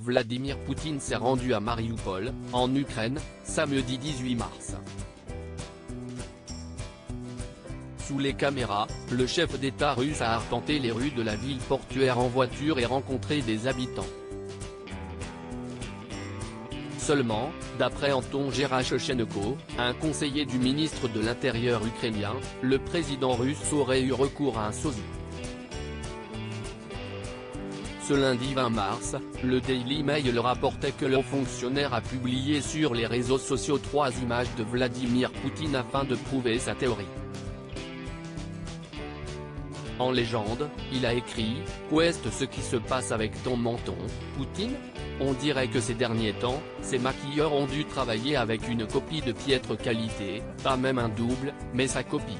Vladimir Poutine s'est rendu à Marioupol, en Ukraine, samedi 18 mars. Sous les caméras, le chef d'État russe a arpenté les rues de la ville portuaire en voiture et rencontré des habitants. Seulement, d'après Anton Gerashchenko, un conseiller du ministre de l'Intérieur ukrainien, le président russe aurait eu recours à un sosie. Ce lundi 20 mars, le Daily Mail rapportait que le haut fonctionnaire a publié sur les réseaux sociaux 3 images de Vladimir Poutine afin de prouver sa théorie. En légende, il a écrit « Qu'est ce qui se passe avec ton menton, Poutine ? On dirait que ces derniers temps, ces maquilleurs ont dû travailler avec une copie de piètre qualité, pas même un double, mais sa copie.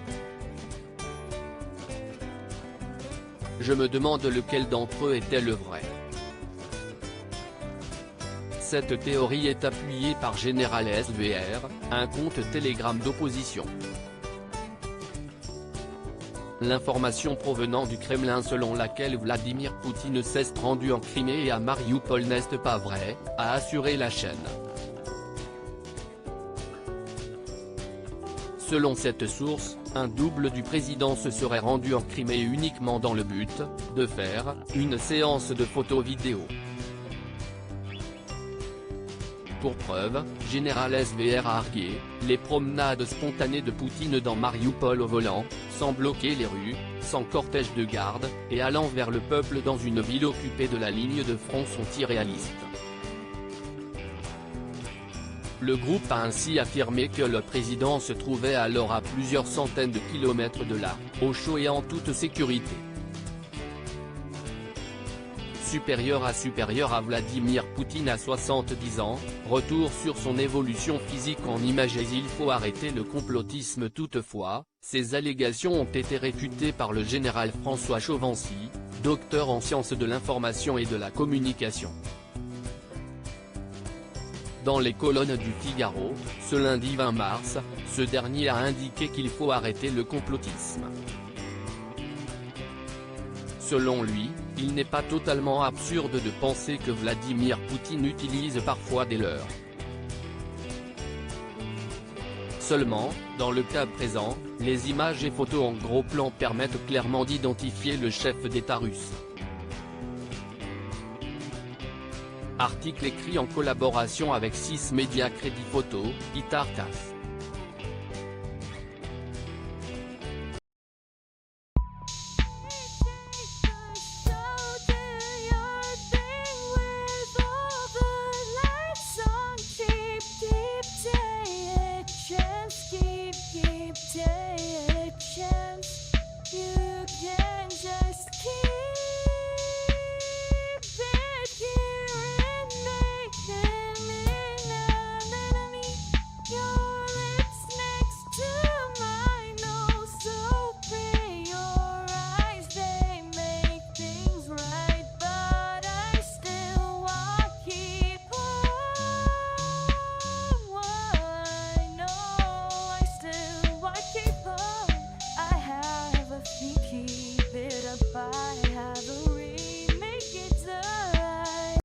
Je me demande lequel d'entre eux était le vrai. » Cette théorie est appuyée par Général SVR, un compte Telegram d'opposition. L'information provenant du Kremlin selon laquelle Vladimir Poutine s'est rendu en Crimée et à Marioupol n'est pas vraie, a assuré la chaîne. Selon cette source, un double du président se serait rendu en Crimée uniquement dans le but de faire une séance de photos-vidéo. Pour preuve, Général SVR a argué, les promenades spontanées de Poutine dans Marioupol au volant, sans bloquer les rues, sans cortège de garde, et allant vers le peuple dans une ville occupée de la ligne de front sont irréalistes. Le groupe a ainsi affirmé que le président se trouvait alors à plusieurs centaines de kilomètres de là, au chaud et en toute sécurité. Supérieur à Vladimir Poutine à 70 ans, retour sur son évolution physique en images et il faut arrêter le complotisme toutefois, ces allégations ont été réfutées par le général François Chauvency, docteur en sciences de l'information et de la communication. Dans les colonnes du Figaro, ce lundi 20 mars, ce dernier a indiqué qu'il faut arrêter le complotisme. Selon lui, il n'est pas totalement absurde de penser que Vladimir Poutine utilise parfois des leurres. Seulement, dans le cas présent, les images et photos en gros plan permettent clairement d'identifier le chef d'État russe. Article écrit en collaboration avec 6 médias Crédit Photo, Itar TASS.